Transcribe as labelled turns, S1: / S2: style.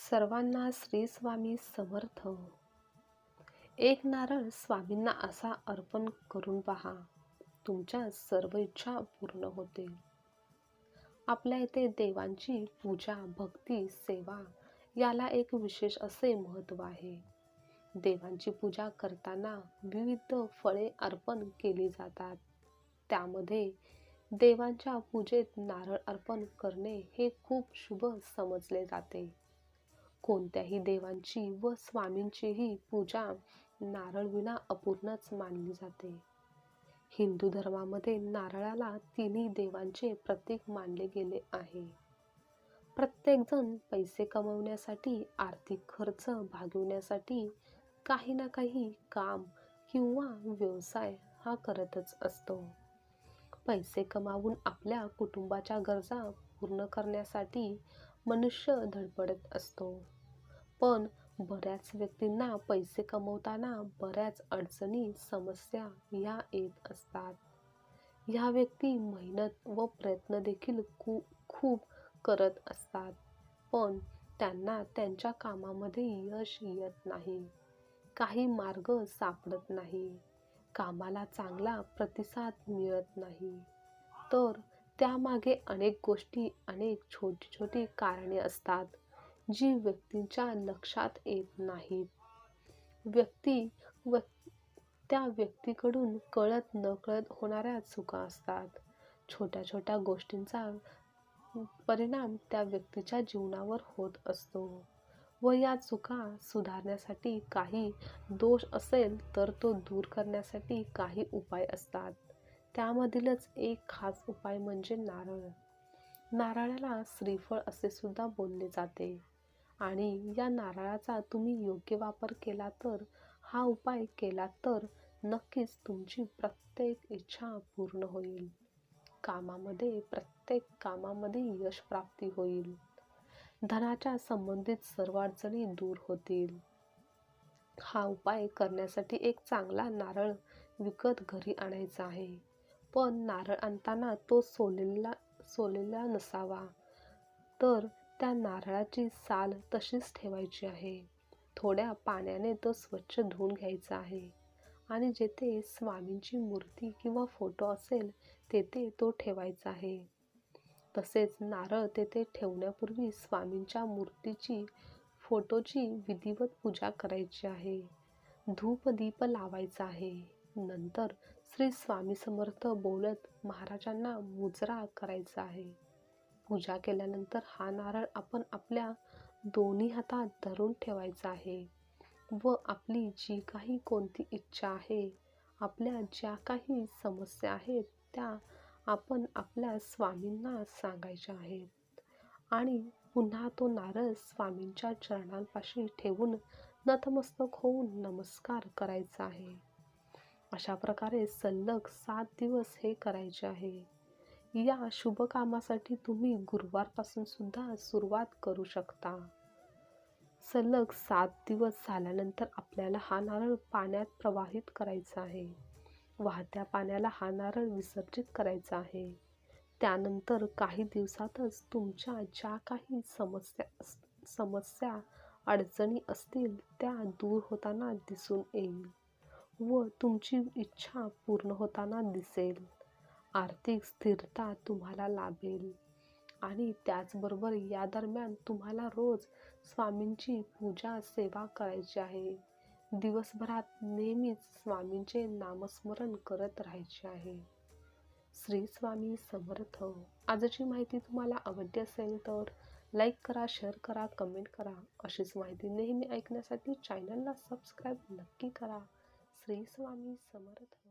S1: सर्वांना श्री स्वामी समर्थ. एक नारळ स्वामींना असा अर्पण करून पहा, तुमच्या सर्व इच्छा पूर्ण होतील. आपल्या इथे देवांची पूजा, भक्ती, सेवा याला एक विशेष असे महत्त्व आहे. देवांची पूजा करताना विविध फळे अर्पण केली जातात. त्यामध्ये देवांच्या पूजेत नारळ अर्पण करणे हे खूप शुभ समजले जाते. कोणत्याही देवांची व स्वामींचीही पूजा नारळविना अपूर्णच मानली जाते. हिंदू धर्मामध्ये नारळाला तिन्ही देवांचे प्रतीक मानले गेले आहे. प्रत्येकजण पैसे कमवण्यासाठी, आर्थिक खर्च भागविण्यासाठी काही ना काही काम किंवा व्यवसाय हा करतच असतो. पैसे कमावून आपल्या कुटुंबाच्या गरजा पूर्ण करण्यासाठी मनुष्य धडपडत असतो. पण बऱ्याच व्यक्तींना पैसे कमवताना बऱ्याच अडचणी, समस्या ह्या येत असतात. ह्या व्यक्ती मेहनत व प्रयत्न देखील खूप करत असतात, पण त्यांना त्यांच्या कामामध्ये यश येत नाही. काही मार्ग सापडत नाही. कामाला चांगला प्रतिसाद मिळत नाही. तर त्यामागे अनेक गोष्टी, अनेक छोटी छोटी कारणे असतात, जी व्यक्तींच्या लक्षात येत नाहीत. त्या व्यक्तीकडून कळत नकळत होणाऱ्या चुका असतात. छोट्या छोट्या गोष्टींचा परिणाम त्या व्यक्तीच्या जीवनावर होत असतो व या चुका सुधारण्यासाठी, काही दोष असेल तर तो दूर करण्यासाठी काही उपाय असतात. त्यामधीलच एक खास उपाय म्हणजे नारळ. नारळाला श्रीफळ असे सुद्धा बोलले जाते आणि या नारळाचा तुम्ही योग्य वापर केला तर, हा उपाय केला तर नक्कीच तुमची प्रत्येक इच्छा पूर्ण होईल. प्रत्येक कामामध्ये यश प्राप्ती होईल. धनाच्या संबंधित सर्व अडचणी दूर होतील. हा उपाय करण्यासाठी एक चांगला नारळ विकत घरी आणायचा आहे. पण नारळ आणताना तो सोललेला नसावा. तर त्या नारळाची साल तशीच ठेवायची आहे. थोड्या पाण्याने तो स्वच्छ धुवून घ्यायचा आहे आणि जेथे स्वामींची मूर्ती किंवा फोटो असेल तेथे तो ठेवायचा आहे. तसेच नारळ तेथे ठेवण्यापूर्वी स्वामींच्या मूर्तीची, फोटोची विधिवत पूजा करायची आहे. धूप दीप लावायचा आहे. नंतर श्री स्वामी समर्थ बोलत महाराजांना मुजरा करायचा आहे. पूजा केल्यानंतर हा नारळ आपण आपल्या दोन्ही हातात धरून ठेवायचा आहे व आपली जी काही कोणती इच्छा आहे, आपल्या ज्या काही समस्या आहेत त्या आपण आपल्या स्वामींना सांगायच्या आहेत आणि पुन्हा तो नारळ स्वामींच्या चरणांपाशी ठेवून नतमस्तक होऊन नमस्कार करायचा आहे. अशा प्रकारे सलग 7 दिवस हे करायचे आहे. या शुभ कामासाठी तुम्ही गुरुवारपासून सुद्धा सुरुवात करू शकता. सलग 7 दिवस झाल्यानंतर आपल्याला हा नारळ पाण्यात प्रवाहित करायचा आहे. वाहत्या पाण्याला हा नारळ विसर्जित करायचा आहे. त्यानंतर काही दिवसातच तुमच्या ज्या काही समस्या अडचणी असतील त्या दूर होताना दिसून येईल व तुमची इच्छा पूर्ण होताना दिसेल. आर्थिक स्थिरता तुम्हाला लाभेल आणि त्याचबरोबर या दरम्यान तुम्हाला रोज स्वामींची पूजा, सेवा करायची आहे. दिवसभरात नेहमीच स्वामींचे नामस्मरण करत राहायचे आहे. श्री स्वामी समर्थ. आजची माहिती तुम्हाला आवडली असेल तर लाईक करा, शेअर करा, कमेंट करा. अशीच माहिती नेहमी ऐकण्यासाठी चॅनलला सबस्क्राईब नक्की करा. श्री स्वामी समर्थ.